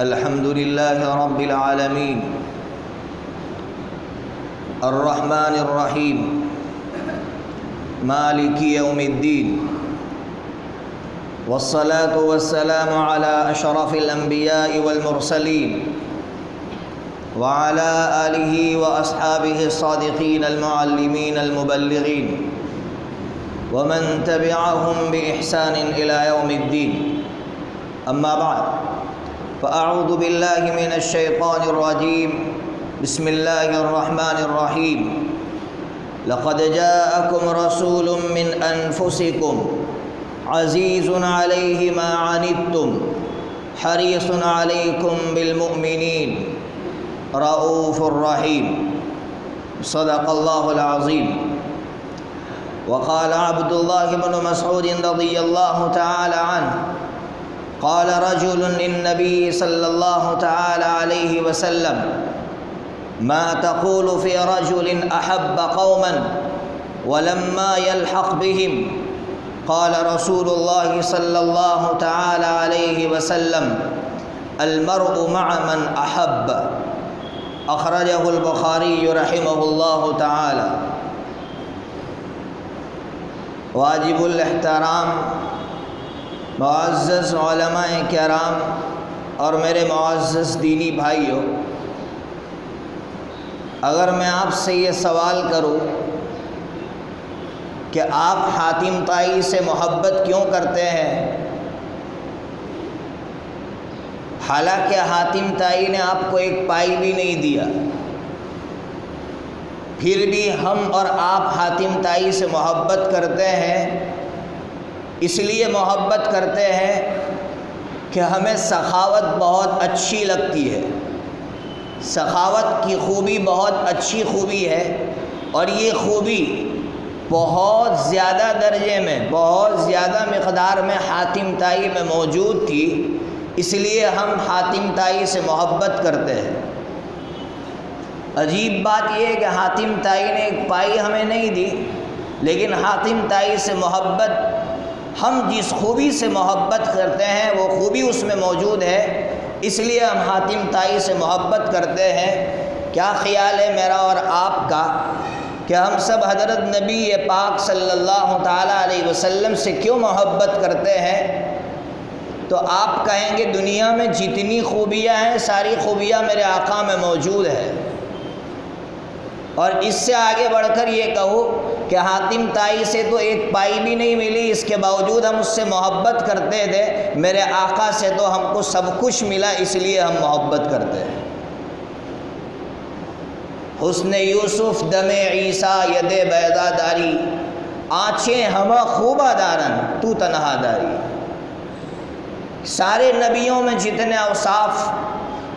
الحمد لله رب العالمين الرحمن الرحيم مالك يوم الدين والصلاة والسلام على أشرف الأنبياء والمرسلين وعلى آله وأصحابه الصادقين المعلمين المبلغين ومن تبعهم بإحسان إلى يوم الدين. أما بعد، فأعوذ بالله من الشيطان الرجيم. بسم الله الرحمن الرحيم. لقد جاءكم رسول من أنفسكم عزيز عليه ما عنتم حريص عليكم بالمؤمنين رؤوف رحيم. صدق الله العظيم. وقال عبد الله بن مسعود رضي الله تعالى عنه قال رجل للنبي صلى الله تعالى عليه وسلم: ما تقول في رجل أحب قوما ولما يلحق بهم؟ قال رسول الله صلى الله تعالى عليه وسلم: المرء مع من أحب. أخرجه البخاري رحمه الله تعالى. واجب الاحترام معزز علماء کرام اور میرے معزز دینی بھائیوں، اگر میں آپ سے یہ سوال کروں کہ آپ حاتم طائی سے محبت کیوں کرتے ہیں، حالانکہ حاتم طائی نے آپ کو ایک پائی بھی نہیں دیا، پھر بھی ہم اور آپ حاتم طائی سے محبت کرتے ہیں، اس لیے محبت کرتے ہیں کہ ہمیں سخاوت بہت اچھی لگتی ہے، سخاوت کی خوبی بہت اچھی خوبی ہے، اور یہ خوبی بہت زیادہ درجے میں، بہت زیادہ مقدار میں حاتم طائی میں موجود تھی، اس لیے ہم حاتم طائی سے محبت کرتے ہیں۔ عجیب بات یہ ہے کہ حاتم طائی نے ایک پائی ہمیں نہیں دی، لیکن حاتم طائی سے محبت، ہم جس خوبی سے محبت کرتے ہیں وہ خوبی اس میں موجود ہے، اس لیے ہم حاتم طائی سے محبت کرتے ہیں۔ کیا خیال ہے میرا اور آپ کا کہ ہم سب حضرت نبی پاک صلی اللہ تعالیٰ علیہ وسلم سے کیوں محبت کرتے ہیں؟ تو آپ کہیں گے دنیا میں جتنی خوبیاں ہیں ساری خوبیاں میرے آقا میں موجود ہے، اور اس سے آگے بڑھ کر یہ کہو کہ حاتم طائی سے تو ایک پائی بھی نہیں ملی، اس کے باوجود ہم اس سے محبت کرتے تھے، میرے آقا سے تو ہم کو سب کچھ ملا، اس لیے ہم محبت کرتے ہیں۔ حسن یوسف دم عیسیٰ ید بیضا داری، آنچیں ہما خوبہ دارن تو تنہا داری۔ سارے نبیوں میں جتنے اوصاف،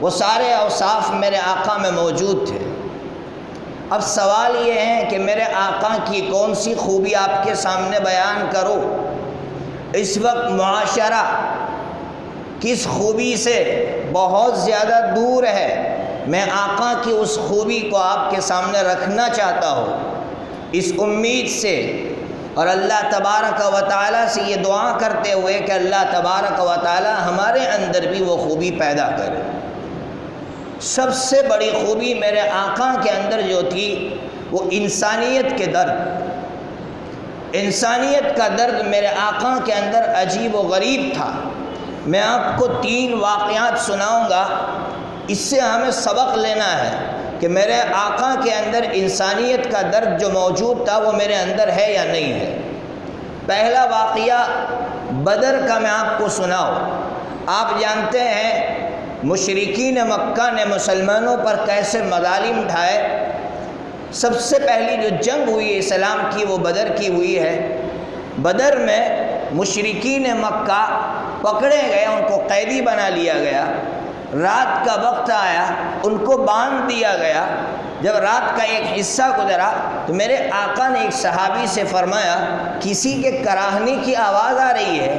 وہ سارے اوصاف میرے آقا میں موجود تھے۔ اب سوال یہ ہے کہ میرے آقا کی کون سی خوبی آپ کے سامنے بیان کرو؟ اس وقت معاشرہ کس خوبی سے بہت زیادہ دور ہے، میں آقا کی اس خوبی کو آپ کے سامنے رکھنا چاہتا ہوں، اس امید سے، اور اللہ تبارک و تعالیٰ سے یہ دعا کرتے ہوئے کہ اللہ تبارک و تعالیٰ ہمارے اندر بھی وہ خوبی پیدا کرے۔ سب سے بڑی خوبی میرے آقا کے اندر جو تھی وہ انسانیت کے درد، انسانیت کا درد میرے آقا کے اندر عجیب و غریب تھا۔ میں آپ کو 3 واقعات سناؤں گا، اس سے ہمیں سبق لینا ہے کہ میرے آقا کے اندر انسانیت کا درد جو موجود تھا وہ میرے اندر ہے یا نہیں ہے۔ پہلا واقعہ بدر کا میں آپ کو سناؤں۔ آپ جانتے ہیں مشرکین مکہ نے مسلمانوں پر کیسے مظالم ڈھائے۔ سب سے پہلی جو جنگ ہوئی اسلام کی وہ بدر کی ہوئی ہے۔ بدر میں مشرکین مکہ پکڑے گئے، ان کو قیدی بنا لیا گیا، رات کا وقت آیا، ان کو باندھ دیا گیا۔ جب رات کا ایک حصہ گزرا تو میرے آقا نے ایک صحابی سے فرمایا کسی کے کراہنے کی آواز آ رہی ہے۔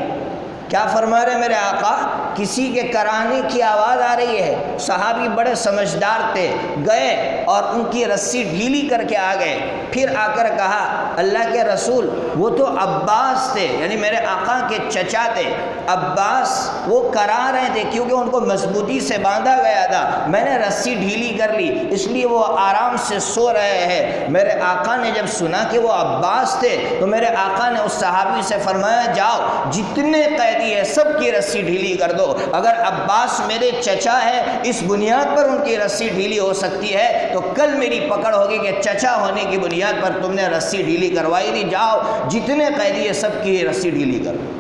کیا فرما رہے میرے آقا؟ کسی کے کراہنے کی آواز آ رہی ہے۔ صحابی بڑے سمجھدار تھے، گئے اور ان کی رسی ڈھیلی کر کے آ گئے۔ پھر آ کر کہا اللہ کے رسول وہ تو عباس تھے، یعنی میرے آقا کے چچا تھے، عباس وہ کرا رہے تھے کیونکہ ان کو مضبوطی سے باندھا گیا تھا، میں نے رسی ڈھیلی کر لی اس لیے وہ آرام سے سو رہے ہیں۔ میرے آقا نے جب سنا کہ وہ عباس تھے تو میرے آقا نے اس صحابی سے فرمایا جاؤ جتنے قیدی ہیں سب کی رسی ڈھیلی کر دو، اگر عباس میرے چچا ہے اس بنیاد پر ان کی رسی ڈھیلی ہو سکتی ہے تو کل میری پکڑ ہوگی کہ چچا ہونے کی بنیاد پر تم نے رسی ڈھیلی کروائی تھی، جاؤ جتنے قیدی ہیں سب کی رسی ڈھیلی کر دو۔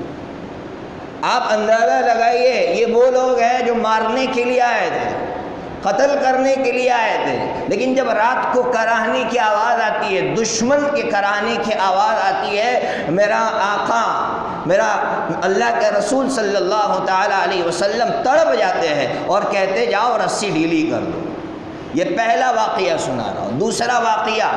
آپ اندازہ لگائیے یہ وہ لوگ ہیں جو مارنے کے لیے آئے تھے، قتل کرنے کے لیے آئے تھے، لیکن جب رات کو کراہنے کی آواز آتی ہے، دشمن کے کراہنے کی آواز آتی ہے، میرا آقا میرا اللہ کے رسول صلی اللہ تعالیٰ علیہ وسلم تڑپ جاتے ہیں اور کہتے جاؤ رسی ڈھیلی کر دو۔ یہ پہلا واقعہ سنا رہا ہوں۔ دوسرا واقعہ،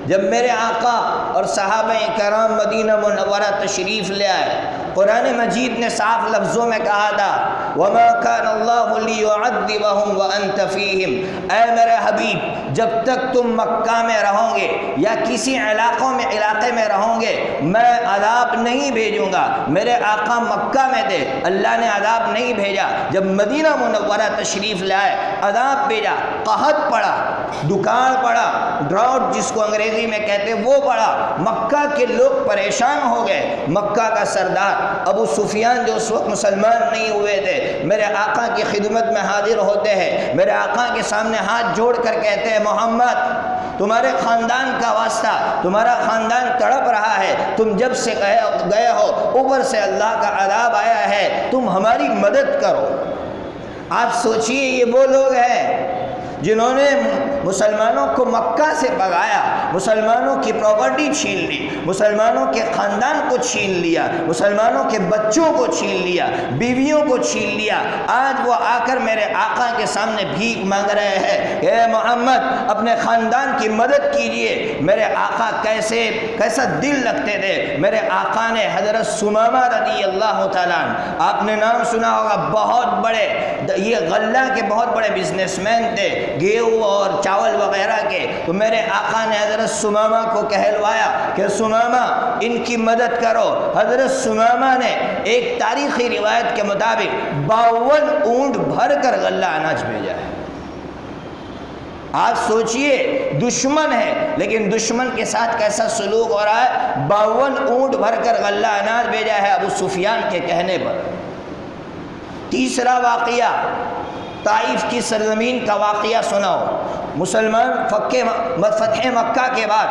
جب میرے آقا اور صحابہ کرام مدینہ منورہ تشریف لے آئے، قرآن مجید نے صاف لفظوں میں کہا تھا وَمَا كَانَ اللَّهُ لِيُعَذِّبَهُمْ وَأَنْتَ فِيهِمْ، اے میرے حبیب جب تک تم مکہ میں رہو گے یا کسی علاقے میں رہو گے میں عذاب نہیں بھیجوں گا۔ میرے آقا مکہ میں تھے، اللہ نے عذاب نہیں بھیجا، جب مدینہ منورہ تشریف لائے عذاب بھیجا، قحط پڑا، دکان پڑا، ڈراؤٹ جس کو انگریزی میں کہتے وہ پڑا، مکہ کے لوگ پریشان ہو گئے۔ مکہ کا سردار ابو سفیان جو اس وقت مسلمان نہیں ہوئے تھے میرے آقا کی خدمت میں حاضر ہوتے ہیں، میرے آقا کے سامنے ہاتھ جوڑ کر کہتے ہیں محمد تمہارے خاندان کا واسطہ، تمہارا خاندان تڑپ رہا ہے، تم جب سے گئے ہو اوپر سے اللہ کا عذاب آیا ہے، تم ہماری مدد کرو۔ آپ سوچئے یہ وہ لوگ ہیں جنہوں نے مسلمانوں کو مکہ سے بھگایا، مسلمانوں کی پراپرٹی چھین لی، مسلمانوں کے خاندان کو چھین لیا، مسلمانوں کے بچوں کو چھین لیا، بیویوں کو چھین لیا، آج وہ آ کر میرے آقا کے سامنے بھیک مانگ رہے ہیں کہ اے محمد اپنے خاندان کی مدد کیجئے۔ میرے آقا کیسا دل رکھتے تھے۔ میرے آقا نے حضرت ثمامہ رضی اللہ تعالیٰ عنہ، آپ نے نام سنا ہوگا، بہت بڑے یہ غلہ کے بہت بڑے بزنس مین تھے، گیہوں اور چاول وغیرہ کے، تو میرے آقا نے حضرت ثمامہ کو کہلوایا کہ ثمامہ ان کی مدد کرو۔ حضرت ثمامہ نے ایک تاریخی روایت کے مطابق 52 اونٹ بھر کر غلہ اناج بھیجا ہے۔ آپ سوچئے دشمن ہے لیکن دشمن کے ساتھ کیسا سلوک ہو رہا ہے۔ 52 اونٹ بھر کر غلہ اناج بھیجا ہے ابو سفیان کے کہنے پر۔ تیسرا واقعہ، طائف کی سرزمین کا واقعہ سناؤ۔ مسلمان فتح مکہ کے بعد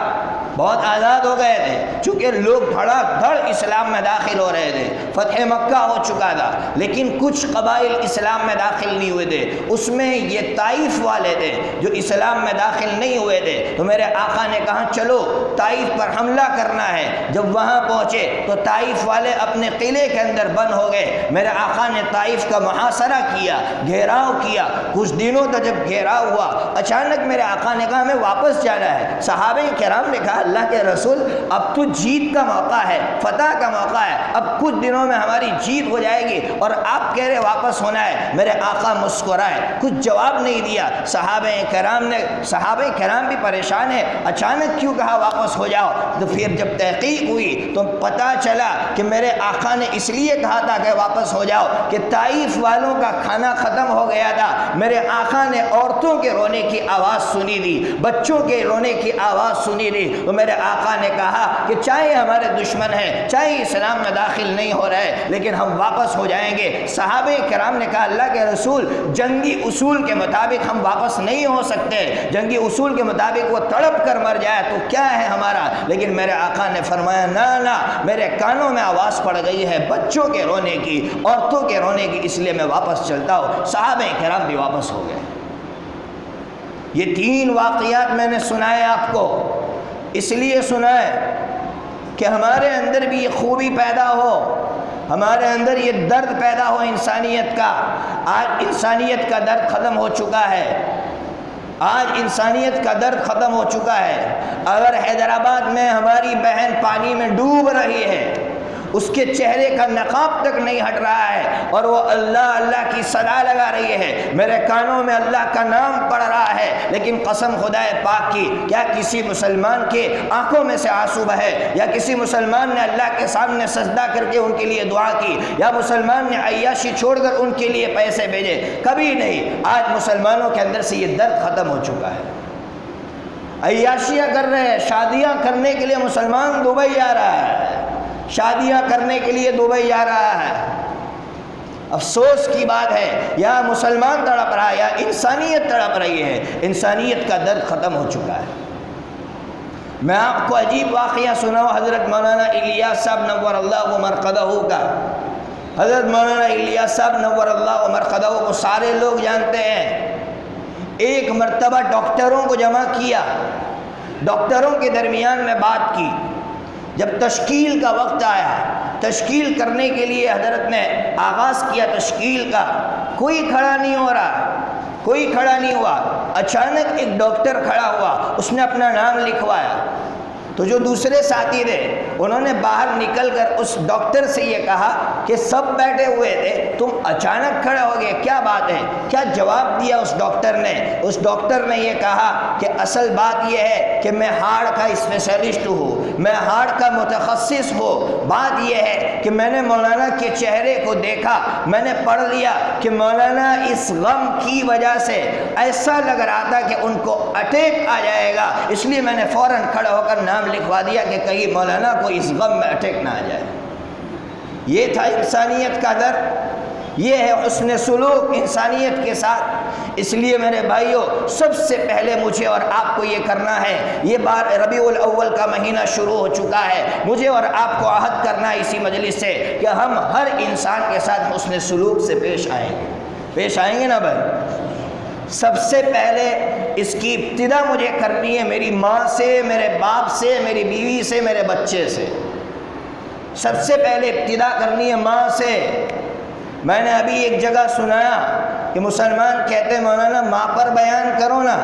بہت آزاد ہو گئے تھے، چونکہ لوگ دھڑا دھڑ اسلام میں داخل ہو رہے تھے، فتح مکہ ہو چکا تھا، لیکن کچھ قبائل اسلام میں داخل نہیں ہوئے تھے، اس میں یہ طائف والے تھے جو اسلام میں داخل نہیں ہوئے تھے۔ تو میرے آقا نے کہا چلو طائف پر حملہ کرنا ہے۔ جب وہاں پہنچے تو طائف والے اپنے قلعے کے اندر بند ہو گئے۔ میرے آقا نے طائف کا محاصرہ کیا، گھیراؤ کیا، کچھ دنوں تک جب گھیراؤ ہوا اچانک میرے آقا نے کہا ہمیں واپس جانا ہے۔ صحابہ کرام نے کہا اللہ کے رسول اب تو جیت کا موقع ہے، فتح کا موقع ہے، اب کچھ دنوں میں ہماری جیت ہو جائے گی اور آپ کہہ رہے واپس ہونا ہے۔ میرے آقا مسکرائے، کچھ جواب نہیں دیا۔ صحابہ کرام بھی پریشان ہیں، اچانک کیوں کہا واپس ہو جاؤ؟ تو پھر جب تحقیق ہوئی تو پتہ چلا کہ میرے آقا نے اس لیے کہا تھا کہ واپس ہو جاؤ کہ طائف والوں کا کھانا ختم ہو گیا تھا۔ میرے آقا نے عورتوں کے رونے کی آواز سنی تھی، بچوں کے رونے کی آواز سنی تھی، تو میرے آقا نے کہا کہ چاہے ہمارے دشمن ہیں، چاہے اسلام میں داخل نہیں ہو رہے، لیکن ہم واپس ہو جائیں گے۔ صحابہ کرام نے کہا اللہ کے رسول جنگی اصول کے مطابق ہم واپس نہیں ہو سکتے، جنگی اصول کے مطابق وہ تڑپ کر مر جائے تو کیا ہے ہمارا؟ لیکن میرے آقا نے فرمایا نہ، میرے کانوں میں آواز پڑ گئی ہے بچوں کے رونے کی، عورتوں کے رونے کی، اس لیے میں واپس چلتا ہوں۔ صحابہ کرام بھی واپس ہو گئے۔ یہ 3 واقعات میں نے سنائے آپ کو، اس لیے سنائے کہ ہمارے اندر بھی یہ خوبی پیدا ہو، ہمارے اندر یہ درد پیدا ہو انسانیت کا۔ آج انسانیت کا درد ختم ہو چکا ہے، آج انسانیت کا درد ختم ہو چکا ہے۔ اگر حیدرآباد میں ہماری بہن پانی میں ڈوب رہی ہے، اس کے چہرے کا نقاب تک نہیں ہٹ رہا ہے اور وہ اللہ اللہ کی صدا لگا رہی ہے، میرے کانوں میں اللہ کا نام پڑ رہا ہے، لیکن قسم خدا پاک کی کیا کسی مسلمان کے آنکھوں میں سے آنسو بہے، یا کسی مسلمان نے اللہ کے سامنے سجدہ کر کے ان کے لیے دعا کی، یا مسلمان نے عیاشی چھوڑ کر ان کے لیے پیسے بھیجے؟ کبھی نہیں۔ آج مسلمانوں کے اندر سے یہ درد ختم ہو چکا ہے، عیاشیاں کر رہے ہیں۔ شادیاں کرنے کے لیے مسلمان دبئی جا رہا ہے، شادیاں کرنے کے لیے دبئی جا رہا ہے۔ افسوس کی بات ہے، یا مسلمان تڑپ رہا ہے یا انسانیت تڑپ رہی ہے، انسانیت کا درد ختم ہو چکا ہے۔ میں آپ کو عجیب واقعہ سناؤں حضرت مولانا الیاس صاحب نور اللہ مرقدہ کا۔ حضرت مولانا الیاس صاحب نور اللہ مرقدہ کو سارے لوگ جانتے ہیں۔ ایک مرتبہ ڈاکٹروں کو جمع کیا، ڈاکٹروں کے درمیان میں بات کی۔ جب تشکیل کا وقت آیا، تشکیل کرنے کے لیے حضرت نے آغاز کیا تشکیل کا، کوئی کھڑا نہیں ہو رہا، کوئی کھڑا نہیں ہوا۔ اچانک ایک ڈاکٹر کھڑا ہوا، اس نے اپنا نام لکھوایا، تو جو دوسرے ساتھی تھے انہوں نے باہر نکل کر اس ڈاکٹر سے یہ کہا کہ سب بیٹھے ہوئے تھے، تم اچانک کھڑے ہو گئے، کیا بات ہے؟ کیا جواب دیا اس ڈاکٹر نے؟ اس ڈاکٹر نے یہ کہا کہ اصل بات یہ ہے کہ میں ہارٹ کا اسپیشلسٹ ہوں، میں ہارٹ کا متخصص ہوں۔ بات یہ ہے کہ میں نے مولانا کے چہرے کو دیکھا، میں نے پڑھ لیا کہ مولانا اس غم کی وجہ سے ایسا لگ رہا تھا کہ ان کو اٹیک آ جائے گا، اس لیے میں نے فوراً کھڑے ہو کر نام لکھوا دیا کہ کہیں مولانا کو اس غم میں اٹیک نہ آ جائے۔ یہ تھا انسانیت کا درد، یہ ہے حسن سلوک انسانیت کے ساتھ۔ اس لیے میرے بھائیوں، سب سے پہلے مجھے اور آپ کو یہ کرنا ہے، یہ بار ربیع الاول کا مہینہ شروع ہو چکا ہے، مجھے اور آپ کو عہد کرنا ہے اسی مجلس سے کہ ہم ہر انسان کے ساتھ حسن سلوک سے پیش آئیں گے نا بھائی۔ سب سے پہلے اس کی ابتدا مجھے کرنی ہے میری ماں سے، میرے باپ سے، میری بیوی سے، میرے بچے سے۔ سب سے پہلے ابتدا کرنی ہے ماں سے۔ میں نے ابھی ایک جگہ سنایا کہ مسلمان کہتے ہیں مولانا ماں پر بیان کرو نا،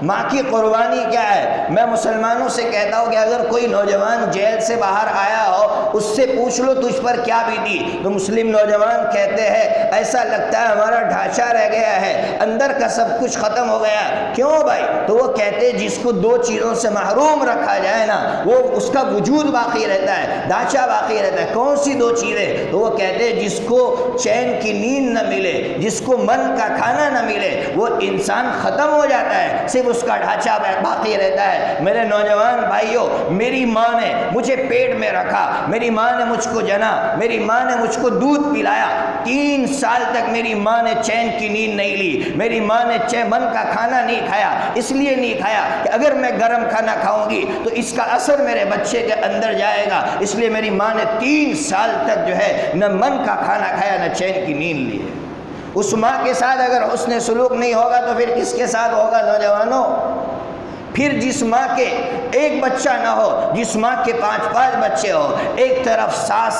ماں کی قربانی کیا ہے؟ میں مسلمانوں سے کہتا ہوں کہ اگر کوئی نوجوان جیل سے باہر آیا ہو، اس سے پوچھ لو تجھ پر کیا بیتی، تو مسلم نوجوان کہتے ہیں ایسا لگتا ہے ہمارا ڈھانچہ رہ گیا ہے، اندر کا سب کچھ ختم ہو گیا۔ کیوں بھائی؟ تو وہ کہتے ہیں جس کو دو چیزوں سے محروم رکھا جائے نا، وہ اس کا وجود باقی رہتا ہے، ڈھانچہ باقی رہتا ہے۔ کون سی دو چیزیں؟ تو وہ کہتے ہیں جس کو چین کی نیند نہ ملے، جس کو من کا کھانا نہ ملے، وہ انسان ختم ہو جاتا ہے، صرف اس کا ڈھانچہ باقی رہتا ہے۔ میرے نوجوان بھائیوں، میری ماں نے مجھے پیٹ میں رکھا، میری ماں نے مجھ کو جنا، میری ماں نے مجھ کو دودھ پلایا، 3 سال تک میری ماں نے چین کی نیند نہیں لی، میری ماں نے من کا کھانا نہیں کھایا، اس لیے نہیں کھایا کہ اگر میں گرم کھانا کھاؤں گی تو اس کا اثر میرے بچے کے اندر جائے گا، اس لیے میری ماں نے 3 سال تک جو ہے نہ من کا کھانا کھایا نہ چین کی نیند لی ہے۔ اس ماں کے ساتھ اگر حسن سلوک نہیں ہوگا تو پھر کس کے ساتھ ہوگا نوجوانوں؟ پھر جس ماں کے ایک بچہ نہ ہو، جس ماں کے 5 بچے ہو، ایک طرف ساس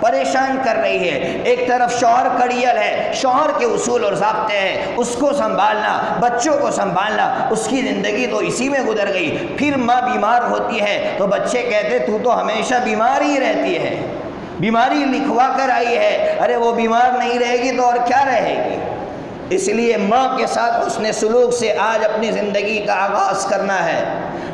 پریشان کر رہی ہے، ایک طرف شوہر کڑیل ہے، شوہر کے اصول اور ضابطے ہیں، اس کو سنبھالنا، بچوں کو سنبھالنا، اس کی زندگی تو اسی میں گزر گئی۔ پھر ماں بیمار ہوتی ہے تو بچے کہتے تو تو ہمیشہ بیمار ہی رہتی ہے، بیماری لکھوا کر آئی ہے، ارے وہ بیمار نہیں رہے گی تو اور کیا رہے گی؟ اس لیے ماں کے ساتھ حسن سلوک سے آج اپنی زندگی کا آغاز کرنا ہے۔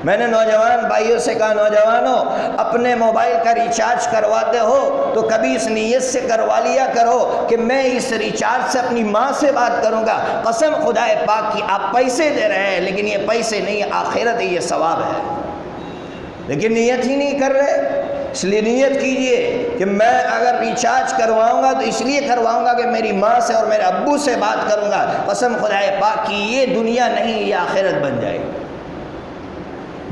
میں نے نوجوان بھائیوں سے کہا نوجوانوں، اپنے موبائل کا ریچارج کرواتے ہو تو کبھی اس نیت سے کروا لیا کرو کہ میں اس ریچارج سے اپنی ماں سے بات کروں گا۔ قسم خدا پاک کی آپ پیسے دے رہے ہیں لیکن یہ پیسے نہیں، آخرت ہے، یہ ثواب ہے، لیکن نیت ہی نہیں کر رہے۔ اس لیے نیت کیجئے کہ میں اگر ریچارج کرواؤں گا تو اس لیے کرواؤں گا کہ میری ماں سے اور میرے ابو سے بات کروں گا۔ قسم خدا پاک کی یہ دنیا نہیں، یہ آخرت بن جائے گی۔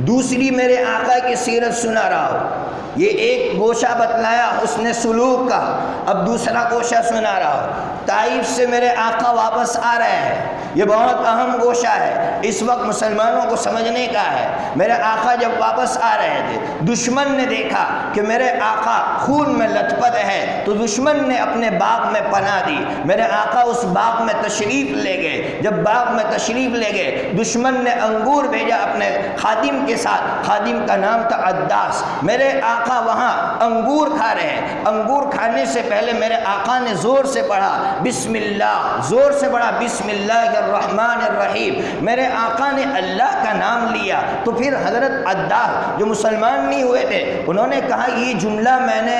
دوسری میرے آقا کی سیرت سنا رہا ہوں، یہ ایک گوشہ بتلایا حسن سلوک کا، اب دوسرا گوشہ سنا رہا ہوں۔ طائف سے میرے آقا واپس آ رہے ہیں، یہ بہت اہم گوشہ ہے، اس وقت مسلمانوں کو سمجھنے کا ہے۔ میرے آقا جب واپس آ رہے تھے، دشمن نے دیکھا کہ میرے آقا خون میں لت پت ہے تو دشمن نے اپنے باغ میں پناہ دی۔ میرے آقا اس باغ میں تشریف لے گئے، جب باغ میں تشریف لے گئے دشمن نے انگور بھیجا اپنے خادم کے ساتھ، خادم کا نام تھا عداس۔ میرے آقا وہاں انگور کھا رہے ہیں، انگور کھانے سے پہلے میرے آقا نے زور سے پڑھا بسم اللہ، زور سے پڑھا بسم اللہ الرحمن الرحیم، میرے آقا نے اللہ کا نام لیا۔ تو پھر حضرت عداہ جو مسلمان نہیں ہوئے تھے انہوں نے کہا یہ جملہ میں نے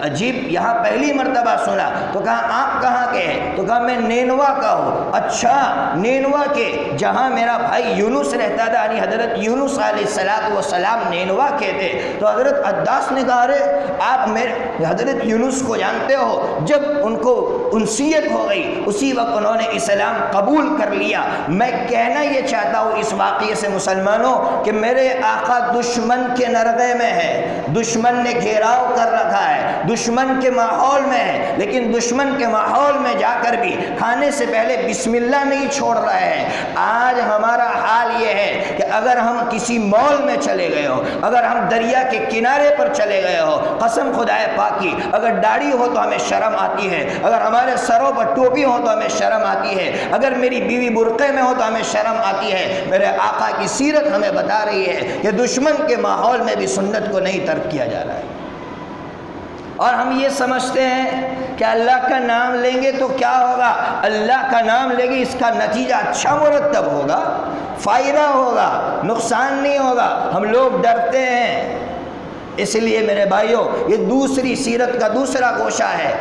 عجیب یہاں پہلی مرتبہ سنا۔ تو کہا آپ کہاں کے ہیں؟ تو کہا میں نینوا کا ہوں۔ اچھا نینوا کے، جہاں میرا بھائی یونس رہتا تھا، یعنی حضرت یونس علیہ السلام نینوا کے تھے۔ تو حضرت عداس نے کہا ارے آپ میرے حضرت یونس کو جانتے ہو؟ جب ان کو انسیت ہو گئی اسی وقت انہوں نے اسلام قبول کر لیا۔ میں کہنا یہ چاہتا ہوں اس واقعے سے مسلمانوں کہ میرے آقا دشمن کے نرغے میں ہے، دشمن نے گھیراؤ کر رکھا ہے، دشمن کے ماحول میں ہے، لیکن دشمن کے ماحول میں جا کر بھی کھانے سے پہلے بسم اللہ نہیں چھوڑ رہے ہیں۔ آج ہمارا حال یہ ہے کہ اگر ہم کسی مال میں چلے گئے ہو، اگر ہم دریا کے کنارے پر چلے گئے ہو، قسم خدائے پاک کی اگر داڑھی ہو تو ہمیں شرم آتی ہے، اگر ہمارے سروں پر ٹوپی ہو تو ہمیں شرم آتی ہے، اگر میری بیوی برقعے میں ہو تو ہمیں شرم آتی ہے۔ میرے آقا کی سیرت ہمیں بتا رہی ہے کہ دشمن کے ماحول میں بھی سنت کو نہیں ترک کیا جا رہا ہے۔ اور ہم یہ سمجھتے ہیں کہ اللہ کا نام لیں گے تو کیا ہوگا؟ اللہ کا نام لیں گے اس کا نتیجہ اچھا مرتب ہوگا، فائدہ ہوگا، نقصان نہیں ہوگا۔ ہم لوگ ڈرتے ہیں۔ اس لیے میرے بھائیوں یہ دوسری سیرت کا دوسرا گوشہ ہے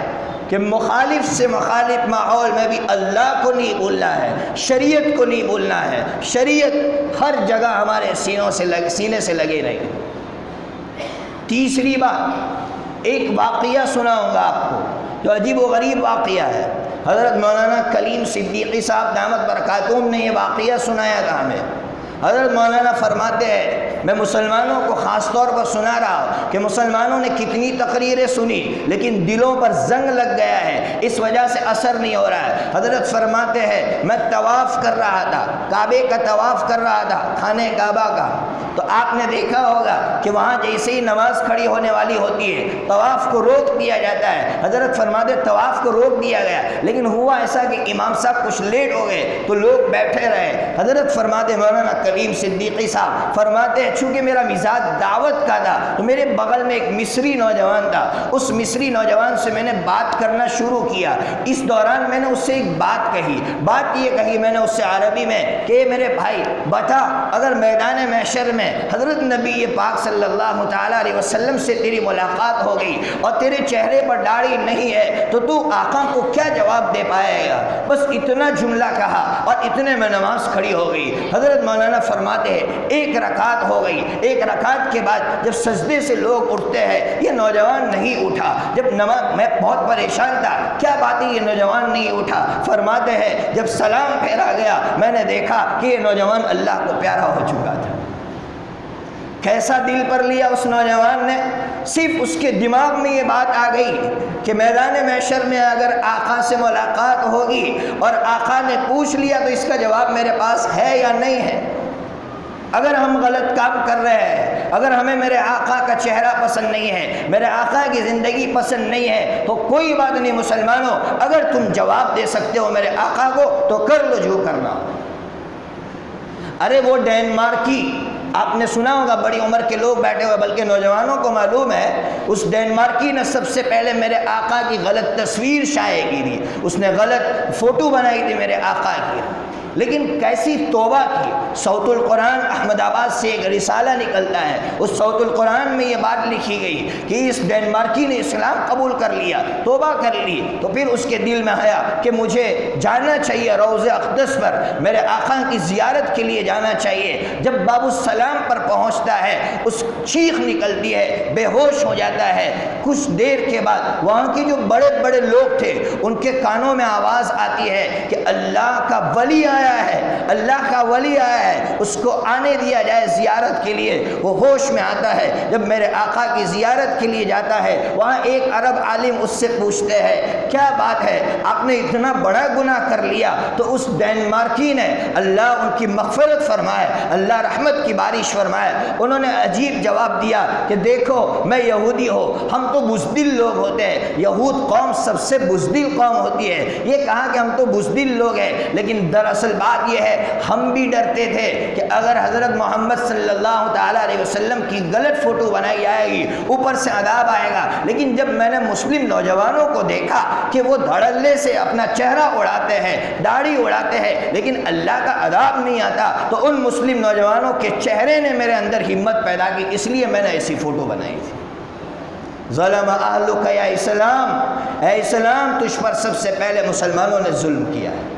کہ مخالف سے مخالف ماحول میں بھی اللہ کو نہیں بھولنا ہے، شریعت کو نہیں بھولنا ہے۔ شریعت ہر جگہ ہمارے سینے سے لگے رہے۔ تیسری بات، ایک واقعہ سناؤں گا آپ کو جو عجیب و غریب واقعہ ہے۔ حضرت مولانا کلیم صدیقی صاحب دامت برکاتہم نے یہ واقعہ سنایا تھا ہمیں۔ حضرت مولانا فرماتے ہیں میں مسلمانوں کو خاص طور پر سنا رہا ہوں کہ مسلمانوں نے کتنی تقریریں سنی لیکن دلوں پر زنگ لگ گیا ہے، اس وجہ سے اثر نہیں ہو رہا ہے۔ حضرت فرماتے ہیں میں طواف کر رہا تھا، کعبے کا طواف کر رہا تھا، خانہ کعبہ کا، تو آپ نے دیکھا ہوگا کہ وہاں جیسے ہی نماز کھڑی ہونے والی ہوتی ہے طواف کو روک دیا جاتا ہے۔ حضرت فرماتے طواف کو روک دیا گیا، لیکن ہوا ایسا کہ امام صاحب کچھ لیٹ ہو گئے تو لوگ بیٹھے رہے۔ حضرت فرماتے مولانا کلیم صدیقی صاحب فرماتے ہیں چونکہ میرا مزاج دعوت کا تھا تو میرے بغل میں ایک مصری نوجوان تھا، اس مصری نوجوان سے میں نے بات کرنا شروع کیا۔ اس دوران میں نے اس سے ایک بات کہی، بات یہ کہی میں نے اس سے عربی میں کہ میرے بھائی بتا اگر میدان محشر میں حضرت نبی پاک صلی اللہ تعالیٰ علیہ وسلم سے تیری ملاقات ہو گئی اور تیرے چہرے پر داڑھی نہیں ہے تو تو آقا کو کیا جواب دے پائے گا؟ بس اتنا جملہ کہا اور اتنے میں نماز کھڑی ہو گئی۔ حضرت مولانا فرماتے ہیں ایک رکعت ہو گئی، ایک رکعت کے بعد جب سجدے سے لوگ اٹھتے ہیں یہ نوجوان نہیں اٹھا۔ جب نماز میں بہت پریشان تھا کیا بات ہے یہ نوجوان نہیں اٹھا؟ فرماتے ہیں جب سلام پھیرا گیا میں نے دیکھا کہ یہ نوجوان اللہ کو پیارا ہو چکا تھا۔ کیسا دل پر لیا اس نوجوان نے؟ صرف اس کے دماغ میں یہ بات آ گئی کہ میدان محشر میں اگر آقا سے ملاقات ہوگی اور آقا نے پوچھ لیا تو اس کا جواب میرے پاس ہے یا نہیں ہے۔ اگر ہم غلط کام کر رہے ہیں، اگر ہمیں میرے آقا کا چہرہ پسند نہیں ہے، میرے آقا کی زندگی پسند نہیں ہے تو کوئی بات نہیں مسلمانوں، اگر تم جواب دے سکتے ہو میرے آقا کو تو کر لو جو کرنا۔ ارے وہ ڈینمارکی آپ نے سنا ہوگا، بڑی عمر کے لوگ بیٹھے ہوئے بلکہ نوجوانوں کو معلوم ہے، اس ڈینمارکی نے سب سے پہلے میرے آقا کی غلط تصویر شائع کی تھی، اس نے غلط فوٹو بنائی تھی میرے آقا کی، لیکن کیسی توبہ کی۔ صوت القرآن احمد آباد سے ایک رسالہ نکلتا ہے، اس صوت القرآن میں یہ بات لکھی گئی کہ اس ڈینمارکی نے اسلام قبول کر لیا، توبہ کر لی، تو پھر اس کے دل میں آیا کہ مجھے جانا چاہیے روضہ اقدس پر، میرے آقا کی زیارت کے لیے جانا چاہیے۔ جب باب السلام پر پہنچتا ہے اس چیخ نکلتی ہے، بے ہوش ہو جاتا ہے۔ کچھ دیر کے بعد وہاں کی جو بڑے بڑے لوگ تھے ان کے کانوں میں آواز آتی ہے کہ اللہ کا ولی آیا ہے، اللہ کا ولی آیا ہے، اس کو آنے دیا جائے زیارت کے لیے۔ وہ ہوش میں آتا ہے، جب میرے آقا کی زیارت کے لیے جاتا ہے وہاں ایک عرب عالم اس سے پوچھتے ہیں کیا بات ہے آپ نے اتنا بڑا گناہ کر لیا؟ تو اس ڈینمارکی نے، اللہ ان کی مغفرت فرمائے، اللہ رحمت کی بارش فرمائے، انہوں نے عجیب جواب دیا کہ دیکھو میں یہودی ہوں، ہم تو بزدل لوگ ہوتے ہیں، یہود قوم سب سے بزدل قوم ہوتی ہے۔ یہ کہا کہ ہم تو بزدل لوگ ہیں، لیکن دراصل بات یہ ہے ہم بھی ڈرتے تھے کہ اگر حضرت محمد صلی اللہ تعالیٰ علیہ وسلم کی غلط فوٹو بنائی جائے گی اوپر سے عذاب آئے گا، لیکن جب میں نے مسلم نوجوانوں کو دیکھا کہ وہ دھڑلے سے اپنا چہرہ اڑاتے ہیں، داڑھی اڑاتے ہیں، لیکن اللہ کا عذاب نہیں آتا، تو ان مسلم نوجوانوں کے چہرے نے میرے اندر ہمت پیدا کی، اس لیے میں نے ایسی فوٹو بنائی تھی۔ ظلم اہلک یا اسلام، اے اسلام تجھ پر سب سے پہلے مسلمانوں نے ظلم کیا ہے،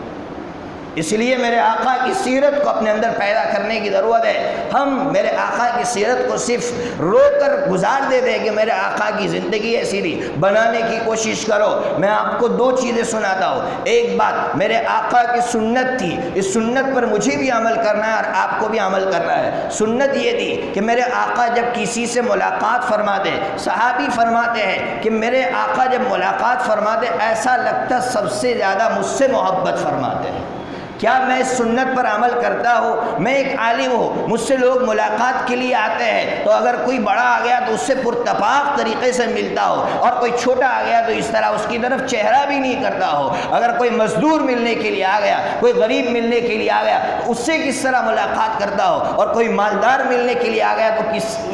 اس لیے میرے آقا کی سیرت کو اپنے اندر پیدا کرنے کی ضرورت ہے۔ ہم میرے آقا کی سیرت کو صرف رو کر گزار دے دیں کہ میرے آقا کی زندگی ایسی تھی، بنانے کی کوشش کرو۔ میں آپ کو دو چیزیں سناتا ہوں۔ ایک بات میرے آقا کی سنت تھی، اس سنت پر مجھے بھی عمل کرنا ہے اور آپ کو بھی عمل کرنا ہے۔ سنت یہ تھی کہ میرے آقا جب کسی سے ملاقات فرماتے، صحابی فرماتے ہیں کہ میرے آقا جب ملاقات فرماتے ایسا لگتا سب سے زیادہ مجھ سے محبت فرماتے ہیں۔ کیا میں اس سنت پر عمل کرتا ہوں؟ میں ایک عالم ہوں، مجھ سے لوگ ملاقات کے لیے آتے ہیں، تو اگر کوئی بڑا آ گیا تو اس سے پرتفاق طریقے سے ملتا ہو، اور کوئی چھوٹا آ گیا تو اس طرح اس کی طرف چہرہ بھی نہیں کرتا ہو۔ اگر کوئی مزدور ملنے کے لیے آ گیا، کوئی غریب ملنے کے لیے آ گیا تو اس سے کس طرح ملاقات کرتا ہو، اور کوئی مالدار ملنے کے لیے آ گیا تو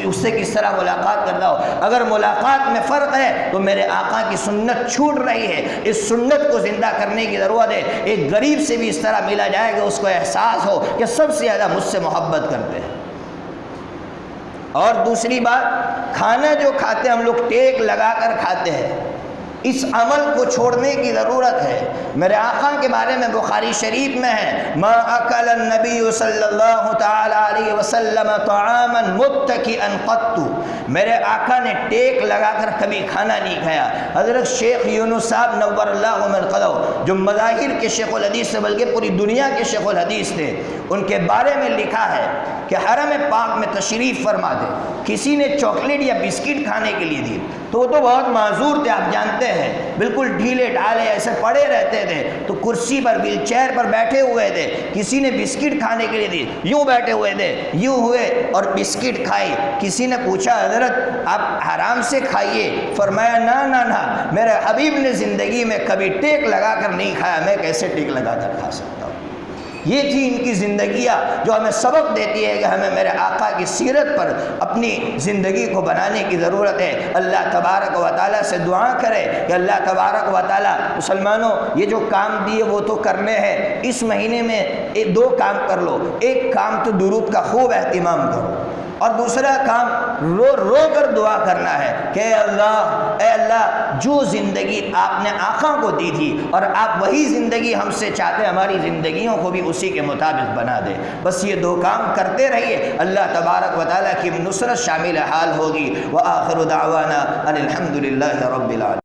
اس سے کس طرح ملاقات کرتا ہو۔ اگر ملاقات میں فرق ہے تو میرے آقا کی سنت چھوٹ رہی ہے، اس سنت کو زندہ کرنے کی ضرورت ہے۔ ایک غریب سے بھی اس طرح ملا جائے گا، اس کو احساس ہو کہ سب سے زیادہ مجھ سے محبت کرتے ہیں۔ اور دوسری بات، کھانا جو کھاتے ہیں ہم لوگ ٹیک لگا کر کھاتے ہیں، اس عمل کو چھوڑنے کی ضرورت ہے۔ میرے آقا کے بارے میں بخاری شریف میں ہے، ما اکل النبی صلی اللہ تعالی علیہ وسلم طعاما متکئا قط، میرے آقا نے ٹیک لگا کر کبھی کھانا نہیں کھایا۔ حضرت شیخ یونس صاحب نور اللہ مرقدہ، جو مظاہر کے شیخ الحدیث سے بلکہ پوری دنیا کے شیخ الحدیث تھے، ان کے بارے میں لکھا ہے کہ حرم پاک میں تشریف فرما دے، کسی نے چاکلیٹ یا بسکٹ کھانے کے لیے دی تو وہ تو بہت معذور تھے، آپ جانتے ہیں، بالکل ڈھیلے ڈھالے ایسے پڑے رہتے تھے، تو کرسی پر ویل چیئر پر بیٹھے ہوئے تھے، کسی نے بسکٹ کھانے کے لیے دی، یوں بیٹھے ہوئے تھے، یوں ہوئے اور بسکٹ کھائی۔ کسی نے پوچھا حضرت آپ حرام سے کھائیے، فرمایا نہ، میرے حبیب نے زندگی میں کبھی ٹیک لگا کر نہیں کھایا، میں کیسے ٹیک لگا کر کھا سکتا ہوں۔ یہ تھی ان کی زندگیاں جو ہمیں سبق دیتی ہے کہ ہمیں میرے آقا کی سیرت پر اپنی زندگی کو بنانے کی ضرورت ہے۔ اللہ تبارک و تعالیٰ سے دعا کرے کہ اللہ تبارک و تعالیٰ مسلمانوں یہ جو کام دیے وہ تو کرنے ہیں، اس مہینے میں دو کام کر لو۔ ایک کام تو درود کا خوب اہتمام کرو، اور دوسرا کام رو رو کر دعا کرنا ہے کہ اے اللہ جو زندگی آپ نے آقا کو دی تھی اور آپ وہی زندگی ہم سے چاہتے، ہماری زندگیوں کو بھی اسی کے مطابق بنا دے۔ بس یہ دو کام کرتے رہیے، اللہ تبارک و تعالیٰ کی نصرت شامل حال ہوگی۔ وآخر دعوانا ان الحمد للہ رب العالمین۔